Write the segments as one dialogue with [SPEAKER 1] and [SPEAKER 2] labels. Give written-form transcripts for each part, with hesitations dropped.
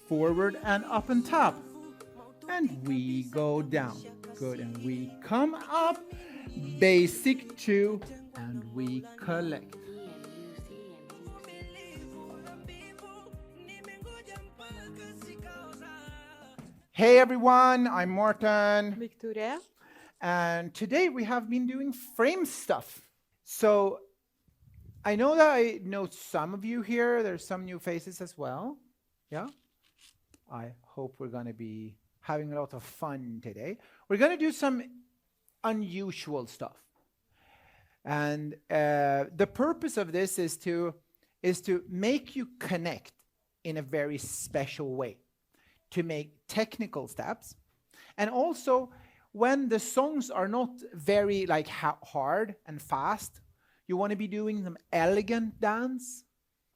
[SPEAKER 1] forward and up and tap. And we go down. Good, and we come up. Basic 2, and we collect. Hey everyone, I'm Mårten.
[SPEAKER 2] Victoria.
[SPEAKER 1] And today we have been doing frame stuff. So I know that I know some of you here. There's some new faces as well. Yeah? I hope we're going to be having a lot of fun today. We're going to do some unusual stuff. And the purpose of this is to make you connect in a very special way, to make technical steps. And also, when the songs are not very like hard and fast, you want to be doing some elegant dance.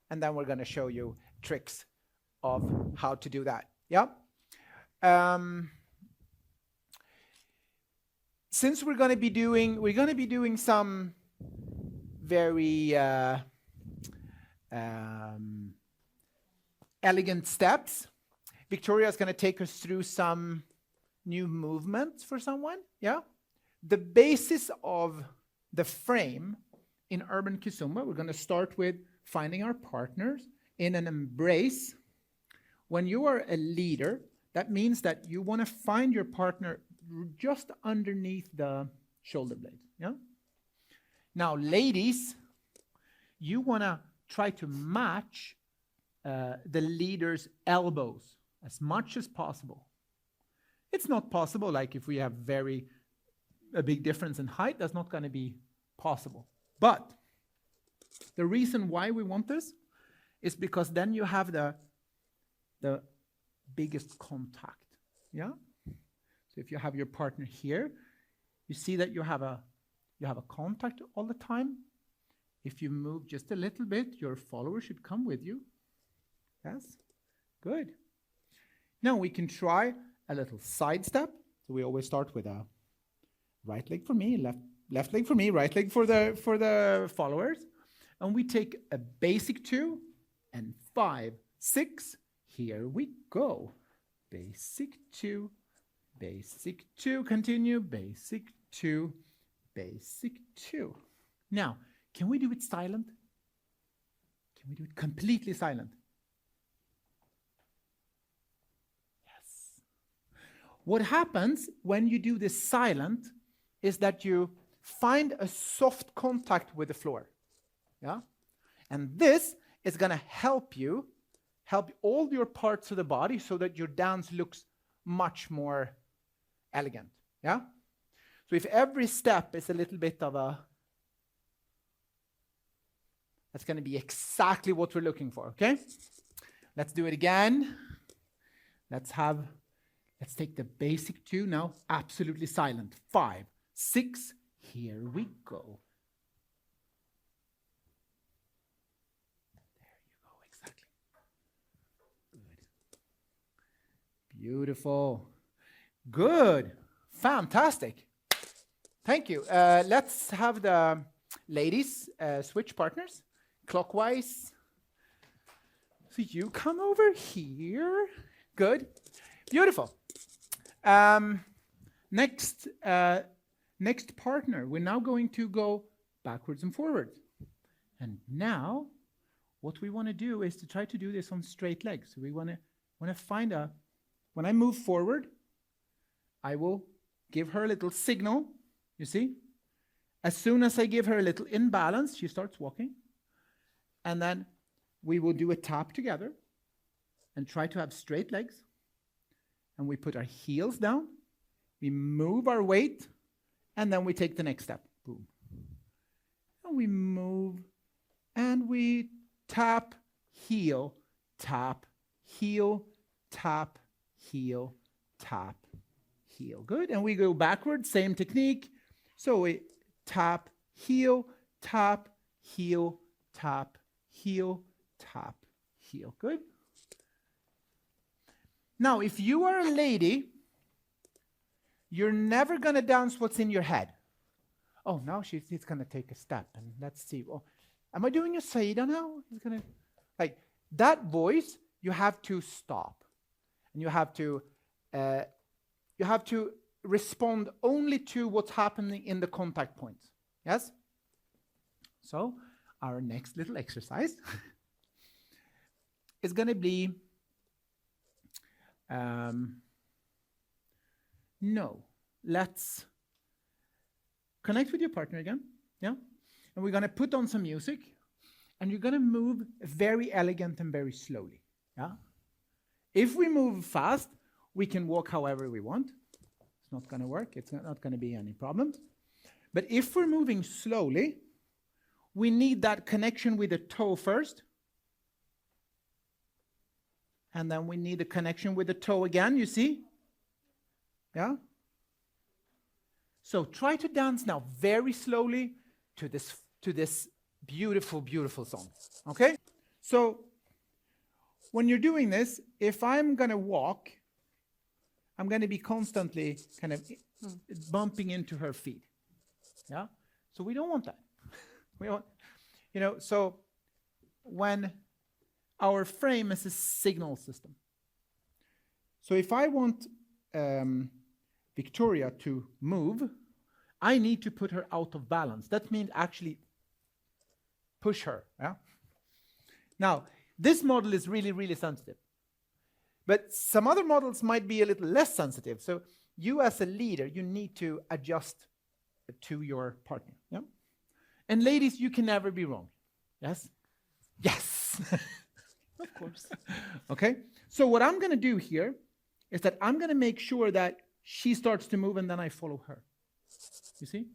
[SPEAKER 1] And then we're going to show you tricks of how to do that. Yeah. Since we're going to be doing some very elegant steps. Victoria is going to take us through some new movements for someone. Yeah. The basis of the frame in urban kizomba, we're going to start with finding our partners in an embrace. When you are a leader, that means that you want to find your partner just underneath the shoulder blades. Yeah. Now, ladies, you want to try to match the leader's elbows as much as possible. It's not possible, like if we have a big difference in height, that's not going to be possible. But the reason why we want this is because then you have the biggest contact. Yeah? So if you have your partner here, you see that you have a contact all the time. If you move just a little bit, your follower should come with you. Yes? Good. Now we can try a little side step. So we always start with a right leg for me, left leg for me, right leg for the followers. And we take a basic 2 and 5, 6. Here we go. Basic 2, continue, basic 2, basic 2. Now, can we do it silent? Can we do it completely silent? Yes. What happens when you do this silent is that you find a soft contact with the floor. Yeah? And this is going to help all your parts of the body so that your dance looks much more elegant. Yeah? So if every step is a little bit of that's going to be exactly what we're looking for, okay? Let's do it again. Let's take the basic 2 now, absolutely silent. 5, 6, here we go. There you go, exactly. Good. Beautiful. Good. Fantastic. Thank you. Let's have the ladies switch partners clockwise. So you come over here. Good. Beautiful. Next partner, we're now going to go backwards and forwards. And now what we want to do is to try to do this on straight legs. So we want to find when I move forward, I will give her a little signal. You see? As soon as I give her a little imbalance, she starts walking. And then we will do a tap together and try to have straight legs. And we put our heels down. We move our weight. And then we take the next step. Boom. And we move. And we tap, heel, tap, heel, tap, heel, tap, heel. Good. And we go backwards, same technique. So we tap, heel, tap, heel, tap, heel, tap, heel. Good. Now, if you are a lady, you're never going to dance what's in your head. Oh, now she's going to take a step. And let's see. Oh, am I doing a Saida now? He's going to, like, that voice, you have to stop. and you have to respond only to what's happening in the contact points. Yes? So our next little exercise is going to be no. Let's connect with your partner again. Yeah? And we're going to put on some music, and you're going to move very elegant and very slowly. Yeah? If we move fast, we can walk however we want. It's not going to work. It's not going to be any problems. But if we're moving slowly, we need that connection with the toe first. And then we need a connection with the toe again, you see? Yeah? So try to dance now very slowly to this beautiful, beautiful song. Okay? So when you're doing this, if I'm going to walk, I'm going to be constantly kind of bumping into her feet. Yeah? So we don't want that. We want, so when our frame is a signal system. So if I want Victoria to move, I need to put her out of balance. That means actually push her. Yeah? Now, this model is really, really sensitive. But some other models might be a little less sensitive. So you as a leader, you need to adjust to your partner. Yeah? And ladies, you can never be wrong. Yes? Yes!
[SPEAKER 2] Of course.
[SPEAKER 1] Okay? So what I'm going to do here is that I'm going to make sure that she starts to move and then I follow her. You see?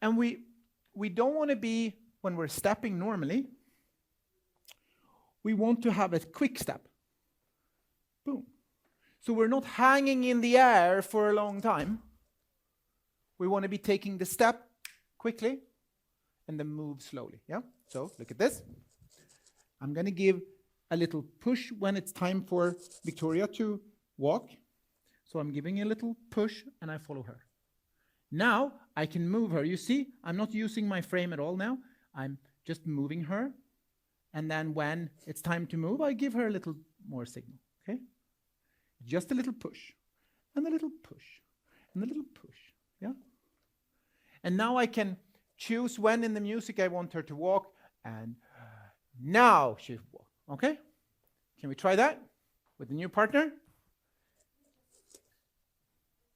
[SPEAKER 1] And we don't want to be, when we're stepping normally, we want to have a quick step. Boom. So we're not hanging in the air for a long time. We want to be taking the step quickly and then move slowly. Yeah? So look at this. I'm going to give a little push when it's time for Victoria to walk. So I'm giving a little push and I follow her. Now I can move her. You see, I'm not using my frame at all now. I'm just moving her. And then when it's time to move, I give her a little more signal. Okay? Just a little push. And a little push. And a little push. Yeah? And now I can choose when in the music I want her to walk. And now she walks. Okay? Can we try that with the new partner?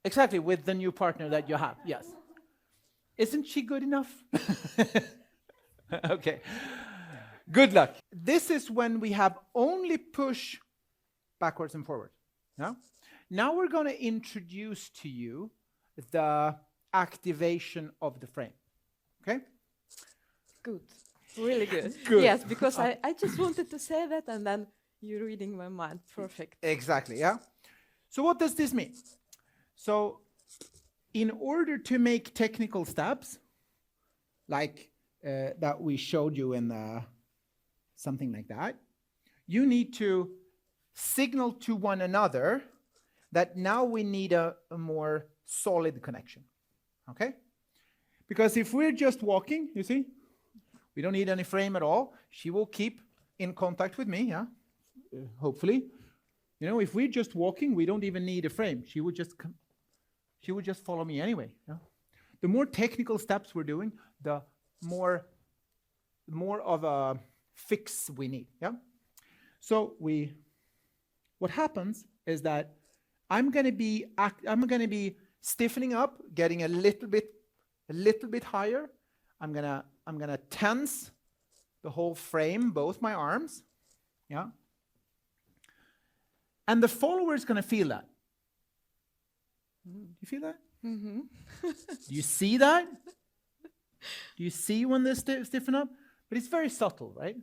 [SPEAKER 1] Exactly, with the new partner that you have. Yes. Isn't she good enough? Okay. Good luck. This is when we have only push backwards and forward. Yeah? Now we're going to introduce to you the activation of the frame. Okay?
[SPEAKER 2] Good. Really good.
[SPEAKER 1] Good.
[SPEAKER 2] Yes, because I just wanted to say that and then you're reading my mind. Perfect.
[SPEAKER 1] Exactly, yeah? So what does this mean? So in order to make technical steps, like that we showed you in something like that, you need to signal to one another that now we need a more solid connection. Okay? Because if we're just walking, you see, we don't need any frame at all. She will keep in contact with me, yeah? Hopefully. You know, if we're just walking, we don't even need a frame. She would just follow me anyway. Yeah? The more technical steps we're doing, the more of a fix we need. Yeah. So what happens is that I'm going to be stiffening up, getting a little bit higher. I'm gonna tense the whole frame, both my arms. Yeah. And the follower is going to feel that. Do you feel that?
[SPEAKER 2] Mm-hmm.
[SPEAKER 1] Do you see that? Do you see when they stiffen up? But it's very subtle, right?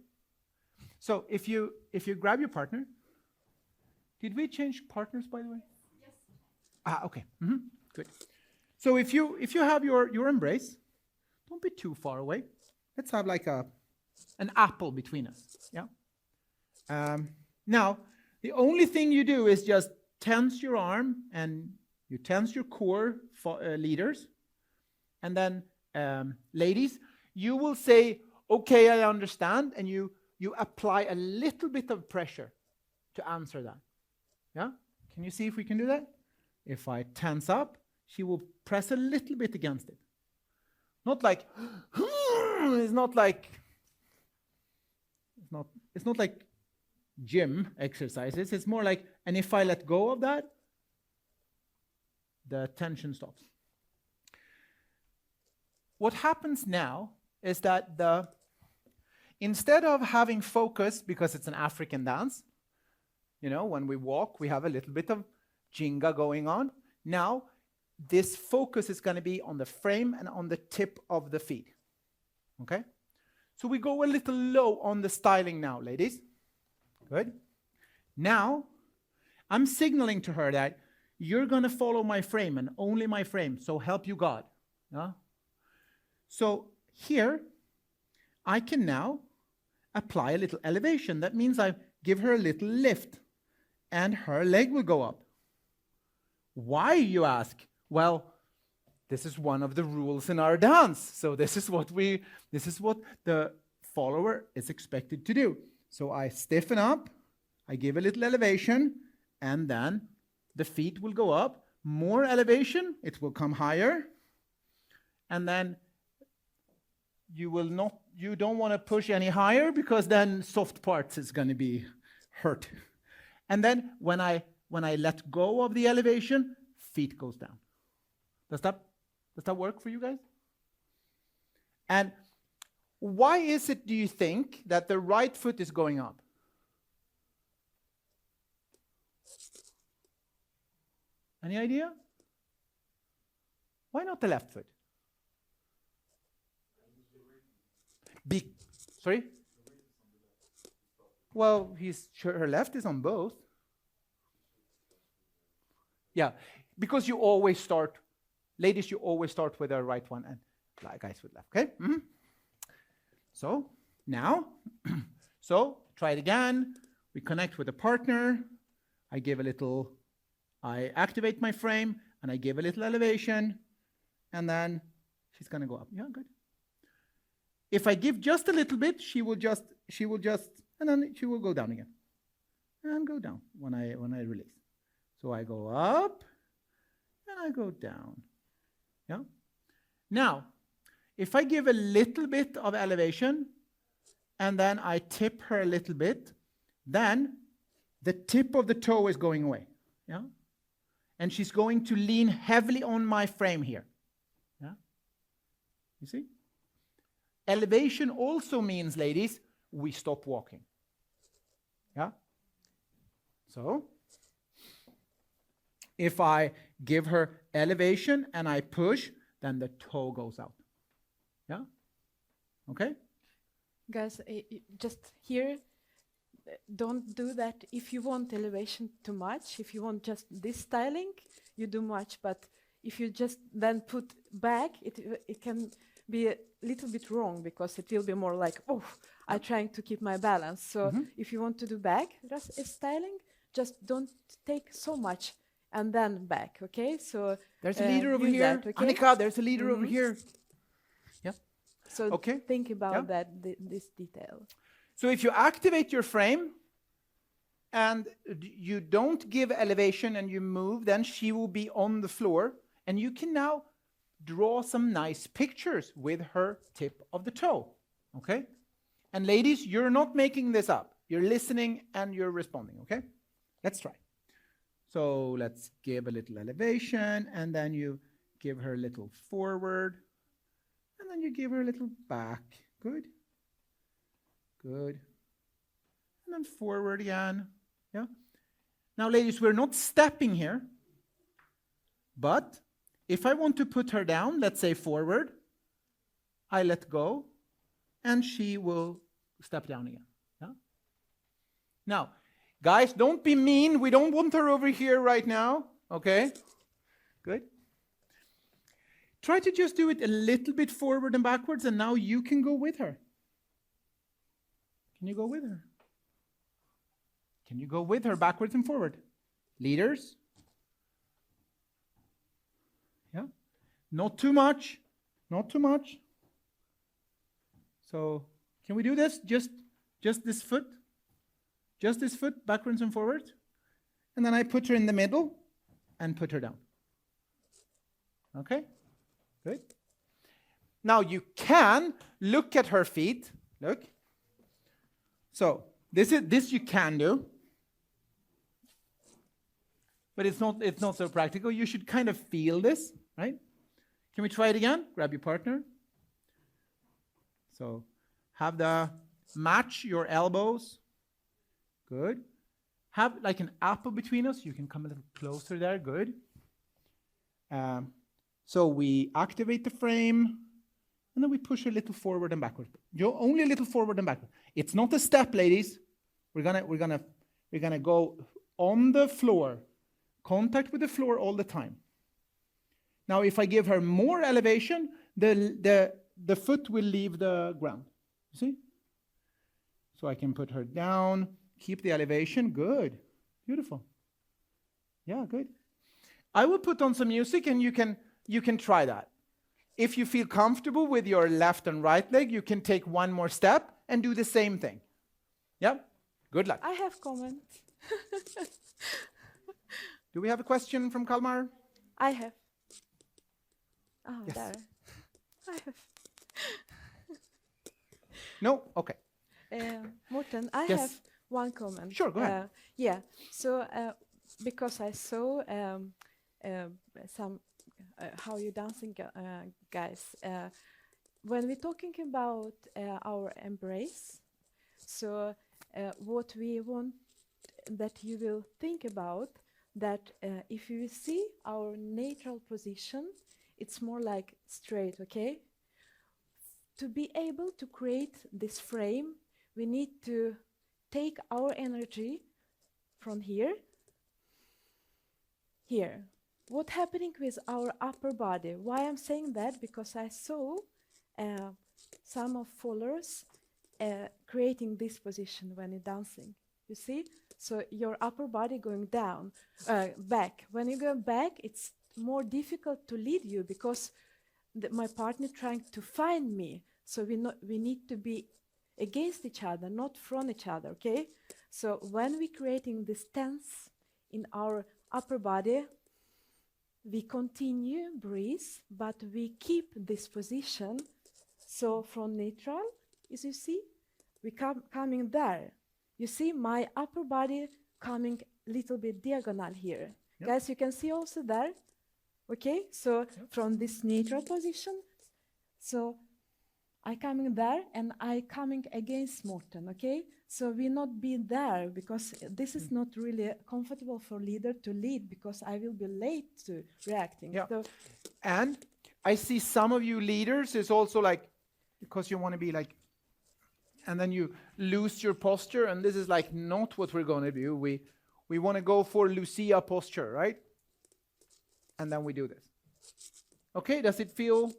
[SPEAKER 1] So if you grab your partner, did we change partners, by the way? Yes. Okay. Mm-hmm. Good. So if you have your embrace, don't be too far away. Let's have like an apple between us. Yeah. Now the only thing you do is just tense your arm and you tense your core, leaders, and then ladies, you will say, "Okay, I understand," and you apply a little bit of pressure to answer that. Yeah? Can you see if we can do that? If I tense up, she will press a little bit against it. Not like, it's not like gym exercises. It's more like, and if I let go of that, the tension stops. What happens now is that instead of having focus, because it's an African dance, you know, when we walk, we have a little bit of jinga going on. Now, this focus is going to be on the frame and on the tip of the feet. Okay? So we go a little low on the styling now, ladies. Good. Now, I'm signaling to her that you're going to follow my frame and only my frame, so help you God. Yeah? So here, I can now apply a little elevation. That means I give her a little lift, and her leg will go up. Why, you ask? Well, this is one of the rules in our dance. So this is what the follower is expected to do. So I stiffen up, I give a little elevation, and then the feet will go up. More elevation, it will come higher. And then you don't want to push any higher, because then soft parts is going to be hurt. And then when I let go of the elevation, feet goes down. Does that work for you guys? And why is it, do you think, that the right foot is going up? Any idea? Why not the left foot? Sorry? Well, her left is on both. Yeah, because you always start, ladies, you always start with the right one, and guys with left, okay? Mm-hmm. So, now, try it again. We connect with a partner. I activate my frame, and I give a little elevation, and then she's going to go up. Yeah, good. If I give just a little bit, she will just, and then she will go down again. And go down when I release. So I go up, and I go down. Yeah? Now, if I give a little bit of elevation, and then I tip her a little bit, then the tip of the toe is going away. Yeah? And she's going to lean heavily on my frame here. Yeah? You see? Elevation also means, ladies, we stop walking. Yeah? So, if I give her elevation and I push, then the toe goes out. Yeah? Okay?
[SPEAKER 2] Guys, just here, don't do that. If you want elevation too much, if you want just this styling, you do much. But if you just then put back, it can be a little bit wrong, because it will be more like, oh, I'm trying to keep my balance. So if you want to do back styling, just don't take so much and then back, okay? So
[SPEAKER 1] there's a leader over here. That, okay? Annika, there's a leader over here. Yeah.
[SPEAKER 2] So think about that, this detail.
[SPEAKER 1] So if you activate your frame and you don't give elevation and you move, then she will be on the floor, and you can now draw some nice pictures with her tip of the toe, okay? And ladies, you're not making this up. You're listening and you're responding, okay? Let's try. So let's give a little elevation, and then you give her a little forward, and then you give her a little back. Good. Good. And then forward again. Yeah. Now, ladies, we're not stepping here, but if I want to put her down, let's say forward, I let go, and she will step down again. Yeah? Now, guys, don't be mean. We don't want her over here right now. Okay? Good. Try to just do it a little bit forward and backwards, and now you can go with her. Can you go with her? Can you go with her backwards and forward? Leaders? Yeah? Not too much. Not too much. So, can we do this? Just this foot? Just this foot, backwards and forwards? and then I put her in the middle and put her down. Okay? Good. Now you can look at her feet. Look. So this you can do. But it's not so practical. You should kind of feel this, right? Can we try it again? Grab your partner. So match your elbows. Good. Have like an apple between us. You can come a little closer there. Good. So we activate the frame, and then we push a little forward and backward. Only a little forward and backward. It's not a step, ladies. We're gonna go on the floor, contact with the floor all the time. Now, if I give her more elevation, the foot will leave the ground. You see? So I can put her down, keep the elevation. Good. Beautiful. Yeah, good. I will put on some music, and you can try that. If you feel comfortable with your left and right leg, you can take one more step and do the same thing. Yeah? Good luck.
[SPEAKER 2] I have comments.
[SPEAKER 1] Do we have a question from Kalmar?
[SPEAKER 2] I have. Oh,
[SPEAKER 1] Yes.
[SPEAKER 2] there. I have.
[SPEAKER 1] No? Okay.
[SPEAKER 2] Morten, I
[SPEAKER 1] Yes.
[SPEAKER 2] have one comment.
[SPEAKER 1] Sure, go ahead.
[SPEAKER 2] Yeah. So, because I saw some how you dancing, guys. When we're talking about our embrace, so what we want that you will think about that if you see our natural position, it's more like straight, okay? To be able to create this frame, we need to take our energy from here. What's happening with our upper body? Why I'm saying that? Because I saw some of followers creating this position when you're dancing. You see? So your upper body going down, back. When you go back, it's more difficult to lead you because my partner trying to find me. So we need to be against each other, not from each other, okay? So when we're creating this tense in our upper body, we continue, breathe, but we keep this position. So from neutral, as you see, we coming there. You see my upper body coming a little bit diagonal here. Yep. Guys, you can see also there. Okay, so from this neutral position, so I coming there and I coming against Mårten, okay? So we not be there because this is not really comfortable for leader to lead because I will be late to reacting.
[SPEAKER 1] Yeah.
[SPEAKER 2] So
[SPEAKER 1] And I see some of you leaders is also like, because you want to be like, and then you lose your posture, and this is like not what we're going to do. We want to go for Lucia posture, right? And then we do this. Okay, does it feel?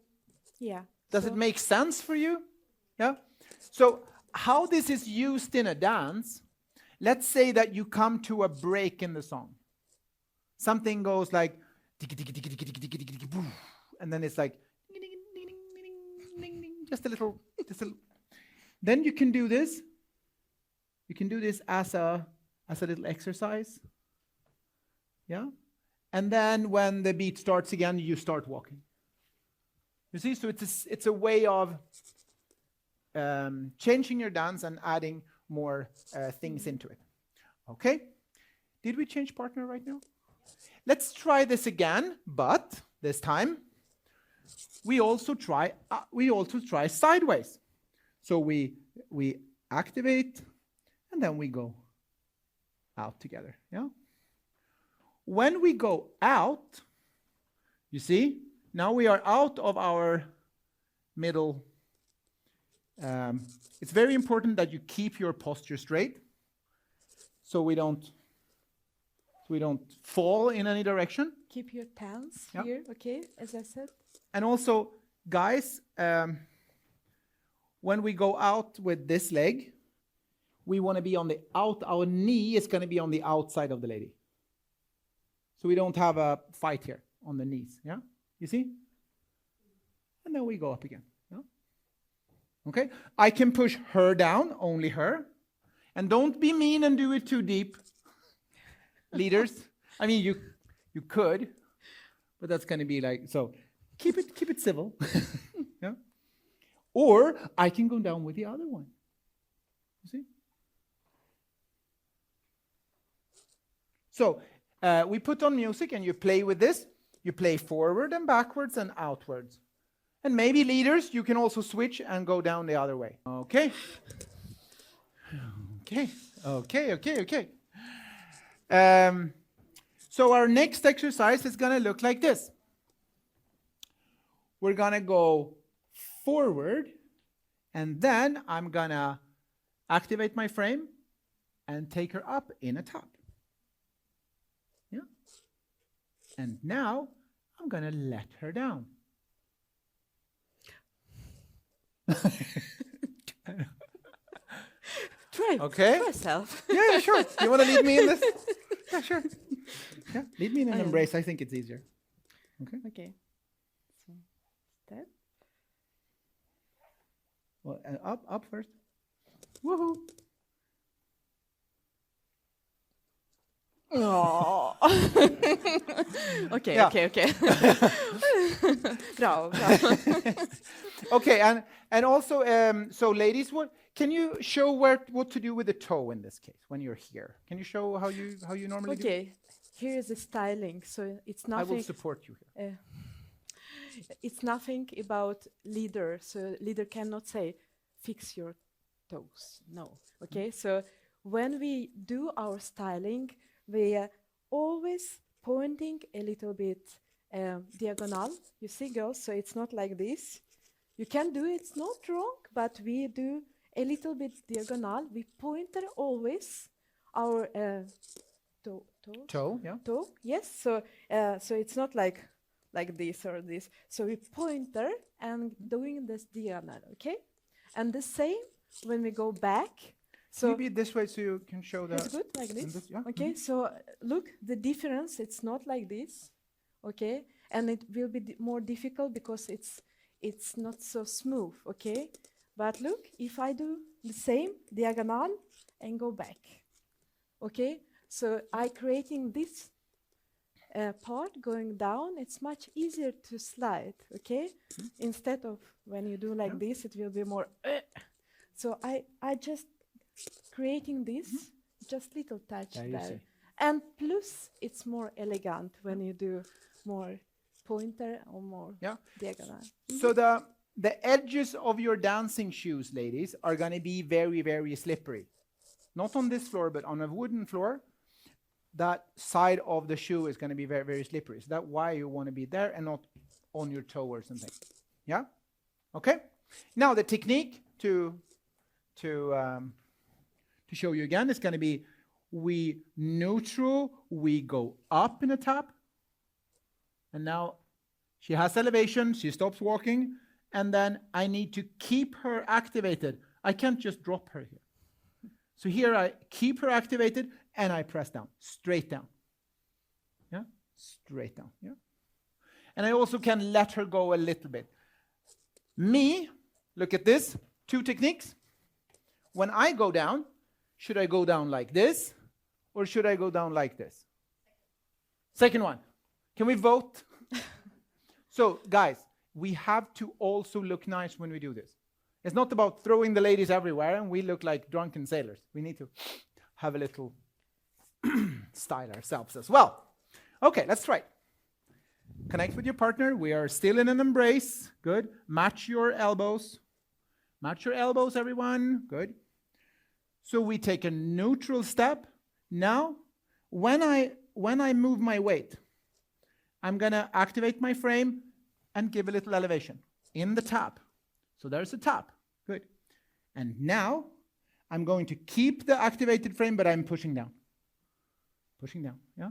[SPEAKER 2] yeah.
[SPEAKER 1] Does it make sense for you? Yeah? So how this is used in a dance, let's say that you come to a break in the song. Something goes like, and then it's like, just a little. Then you can do this. You can do this as a little exercise. Yeah? And then when the beat starts again, you start walking. You see, so it's a way of changing your dance and adding more things into it. Okay? Did we change partner right now? Let's try this again, but this time we also try sideways. So we activate and then we go out together. Yeah. When we go out, you see, now we are out of our middle. It's very important that you keep your posture straight, so we don't fall in any direction.
[SPEAKER 2] Keep your tense here, okay, as I said.
[SPEAKER 1] And also, guys, when we go out with this leg, we want to be on the out. Our knee is going to be on the outside of the lady. So we don't have a fight here on the knees, yeah? You see? And then we go up again, yeah? Okay? I can push her down, only her. And don't be mean and do it too deep. leaders. I mean, you could, but that's going to be like, so keep it civil. Yeah. Or I can go down with the other one. You see? So we put on music and you play with this. You play forward and backwards and outwards. And maybe leaders, you can also switch and go down the other way. Okay? Okay. So our next exercise is going to look like this. We're going to go forward, and then I'm going to activate my frame and take her up in a top. Yeah? And now I'm going to let her down.
[SPEAKER 2] Try yourself.
[SPEAKER 1] Yeah, sure. You want to lead me in this? Yeah, sure. Yeah, lead me in an embrace. I think it's easier. Okay.
[SPEAKER 2] So, step.
[SPEAKER 1] Well, up first. Woohoo!
[SPEAKER 2] Oh. Okay. Bravo.
[SPEAKER 1] Okay, and also, so ladies, can you show what to do with the toe in this case when you're here? Can you show how you normally do?
[SPEAKER 2] Okay, here is the styling. So it's nothing.
[SPEAKER 1] I will support you here.
[SPEAKER 2] It's nothing about leader. So leader cannot say, fix your toes. No. Okay, so when we do our styling, we are always pointing a little bit diagonal. You see, girls, so it's not like this. You can do it, it's not wrong, but we do a little bit diagonal. We pointer always our
[SPEAKER 1] Toe, yeah.
[SPEAKER 2] toe, yes. So it's not like this or this. So we pointer and doing this diagonal, okay? And the same when we go back. So
[SPEAKER 1] maybe this way so you can show that.
[SPEAKER 2] It's good, like this.
[SPEAKER 1] Yeah.
[SPEAKER 2] Okay, so look, the difference, it's not like this, okay? And it will be more difficult because it's not so smooth, okay? But look, if I do the same diagonal and go back, okay? So I creating this part going down, it's much easier to slide, okay? Instead of when you do like this, it will be more. So I just creating this, just little touch there. And plus, it's more elegant when you do more pointer or more diagonal.
[SPEAKER 1] So the edges of your dancing shoes, ladies, are going to be very, very slippery. Not on this floor, but on a wooden floor. That side of the shoe is going to be very, very slippery. So that's why you want to be there and not on your toe or something. Yeah? Okay? Now, the technique to show you again is going to be we neutral, we go up in a tap. And now she has elevation, she stops walking, and then I need to keep her activated. I can't just drop her here. So here I keep her activated and I press down, straight down. Yeah, straight down, yeah. And I also can let her go a little bit. Me, look at this, 2 techniques. When I go down, should I go down like this or should I go down like this? Second one. Can we vote? So, guys, we have to also look nice when we do this. It's not about throwing the ladies everywhere and we look like drunken sailors. We need to have a little style ourselves as well. Okay, let's try. Connect with your partner. We are still in an embrace. Good. Match your elbows. Match your elbows, everyone. Good. So we take a neutral step. Now, when I move my weight, I'm going to activate my frame and give a little elevation in the tap. So there's a tap. Good. And now, I'm going to keep the activated frame, but I'm pushing down. Pushing down, yeah?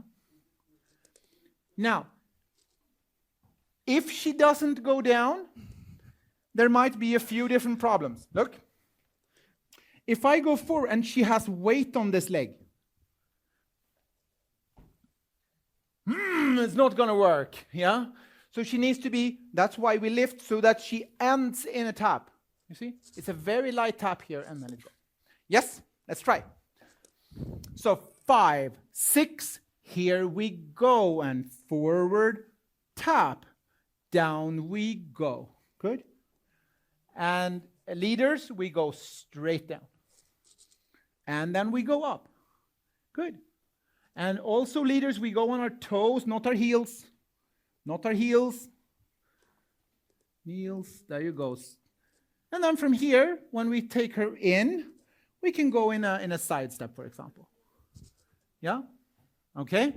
[SPEAKER 1] Now, if she doesn't go down, there might be a few different problems. Look. If I go forward and she has weight on this leg, it's not going to work, yeah? So she needs to be, that's why we lift, so that she ends in a tap. You see? It's a very light tap here, and then it goes. Yes? Let's try. So 5, 6, Here we go, and forward, tap, down we go. Good. And leaders, we go straight down. And then we go up. Good. And also leaders, we go on our toes, not our heels. Not our heels. Heels, there you go. And then from here, when we take her in, we can go in a side step, for example. Yeah? Okay?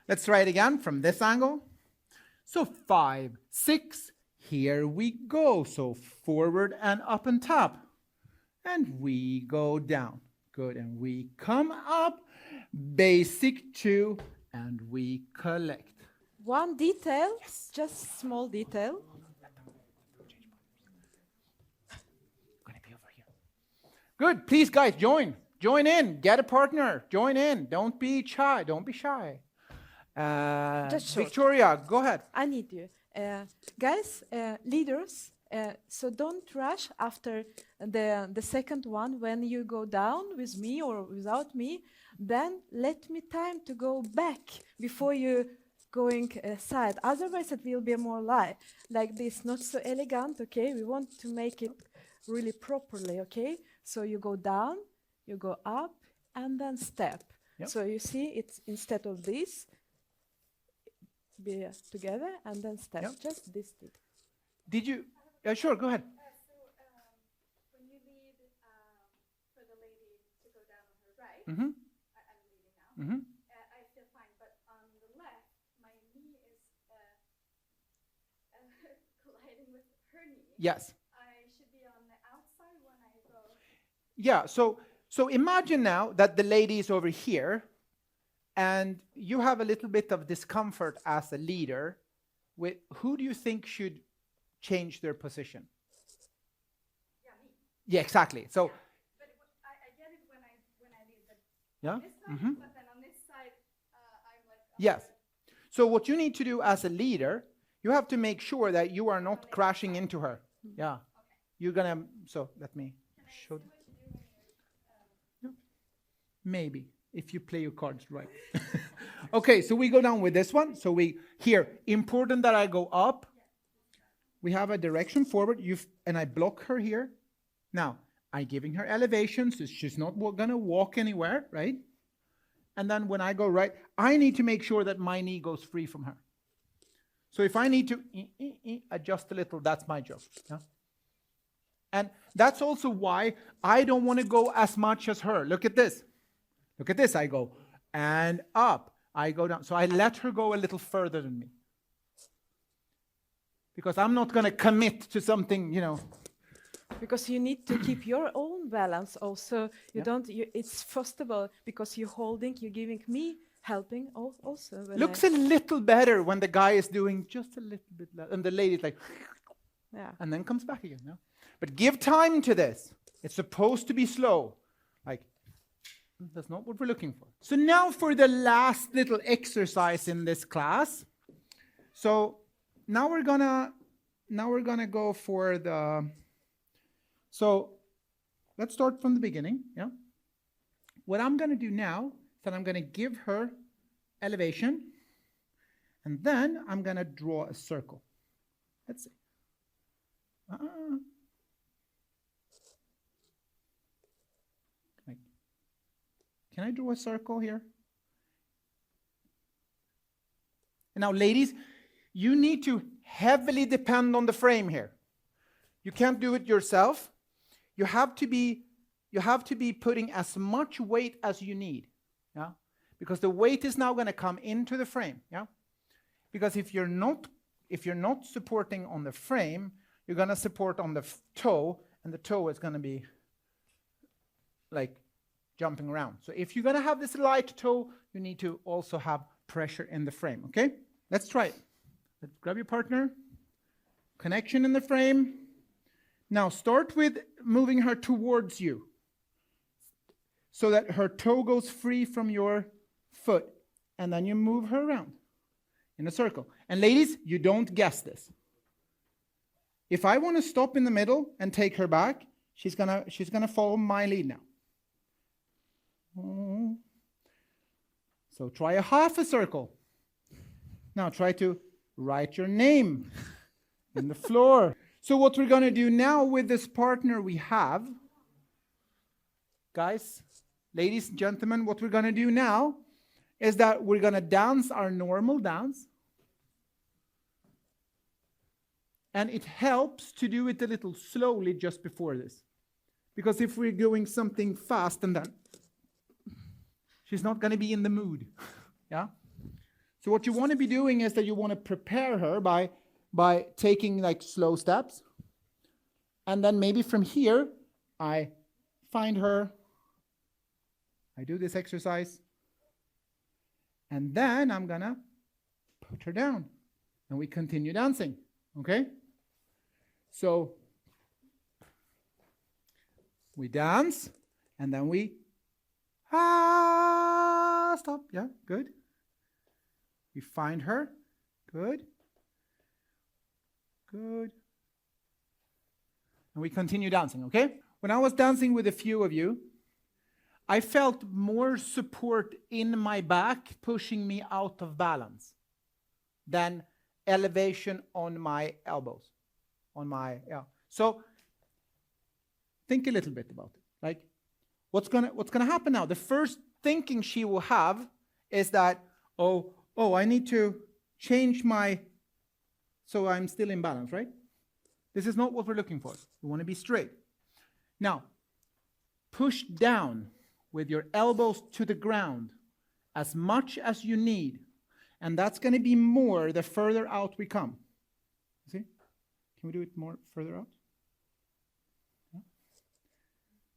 [SPEAKER 1] Let's try it again from this angle. So 5, 6, here we go. So forward and up and tap. And we go down. Good. And we come up. Basic 2. And we collect.
[SPEAKER 2] One detail, yes. Just small detail.
[SPEAKER 1] Good. Please, guys, join. Join in. Get a partner. Join in. Don't be shy. Don't be shy. Victoria, go ahead.
[SPEAKER 2] I need you. Guys, leaders, so don't rush after the second one when you go down with me or without me. Then let me time to go back before you going side. Otherwise, it will be more like this, not so elegant, okay? We want to make it really properly, okay? So you go down, you go up, and then step. Yep. So you see, it's instead of this, be together, and then step. Yep. Just this did.
[SPEAKER 1] Did you? Sure, go ahead.
[SPEAKER 3] When you lead for the lady to go down on her right,
[SPEAKER 1] I'm leading now.
[SPEAKER 3] I feel fine, but on the left, my knee is colliding with her knee.
[SPEAKER 1] Yes.
[SPEAKER 3] Yeah,
[SPEAKER 1] so imagine now that the lady is over here and you have a little bit of discomfort as a leader. With who do you think should change their position?
[SPEAKER 3] Yeah, me.
[SPEAKER 1] Yeah, exactly. So
[SPEAKER 3] yeah. But I get it when I lead this side, but then on this side, I'm like...
[SPEAKER 1] Yes. So what you need to do as a leader, you have to make sure that you are not crashing into her. Yeah. Okay. You're gonna, so let me show them. Maybe, if you play your cards right. Okay, so we go down with this one. So here, important that I go up. We have a direction forward, and I block her here. Now, I'm giving her elevation, so she's not gonna walk anywhere, right? And then when I go right, I need to make sure that my knee goes free from her. So if I need to adjust a little, that's my job. Yeah? And that's also why I don't want to go as much as her. Look at this. Look at this. I go and up. I go down. So I let her go a little further than me. Because I'm not going to commit to something, you know.
[SPEAKER 2] Because you need to keep your own balance also. It's first of all, because you're holding, you're giving me helping also.
[SPEAKER 1] Looks a little better when the guy is doing just a little bit less. And the lady's like, yeah, and then comes back again. No? But give time to this. It's supposed to be slow. Like, that's not what we're looking for. So now for the last little exercise in this class. So now we're gonna go for the. So let's start from the beginning. Yeah. What I'm gonna do now is that I'm gonna give her elevation, and then I'm gonna draw a circle. Let's see. Can I draw a circle here? And now, ladies, you need to heavily depend on the frame here. You can't do it yourself. You have to be putting as much weight as you need. Yeah? Because the weight is now going to come into the frame. Yeah? Because if you're not supporting on the frame, you're going to support on the toe, and the toe is going to be like jumping around. So if you're going to have this light toe, you need to also have pressure in the frame, okay? Let's try it. Let's grab your partner. Connection in the frame. Now start with moving her towards you so that her toe goes free from your foot, and then you move her around in a circle. And ladies, you don't guess this. If I want to stop in the middle and take her back, she's gonna follow my lead now. So try a half a circle. Now try to write your name in the floor. So what we're going to do now with this partner we have, guys, ladies and gentlemen, what we're going to do now is that we're going to dance our normal dance. And it helps to do it a little slowly just before this. Because if we're doing something fast and then she's not going to be in the mood. Yeah? So what you want to be doing is that you want to prepare her by taking like slow steps. And then maybe from here, I find her. I do this exercise. And then I'm going to put her down. And we continue dancing. Okay? So we dance. And then we stop. Yeah, good. We find her. Good. Good. And we continue dancing, okay? When I was dancing with a few of you, I felt more support in my back pushing me out of balance than elevation on my elbows. So think a little bit about it. Like, what's gonna happen now? The first thinking she will have is that, oh, I need to change so I'm still in balance, right? This is not what we're looking for. We want to be straight. Now, push down with your elbows to the ground as much as you need. And that's going to be more the further out we come. See? Can we do it more further out? Yeah.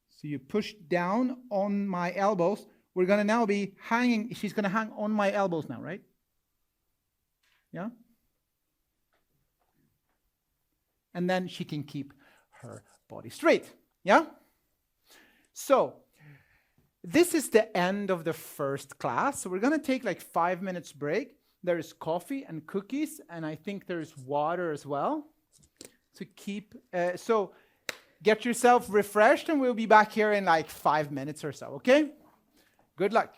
[SPEAKER 1] So you push down on my elbows. We're going to now be hanging. She's going to hang on my elbows now, right? Yeah? And then she can keep her body straight. Yeah? So, this is the end of the first class. So we're going to take like 5 minutes break. There is coffee and cookies, and I think there's water as well. So get yourself refreshed, and we'll be back here in like 5 minutes or so, okay? Good luck.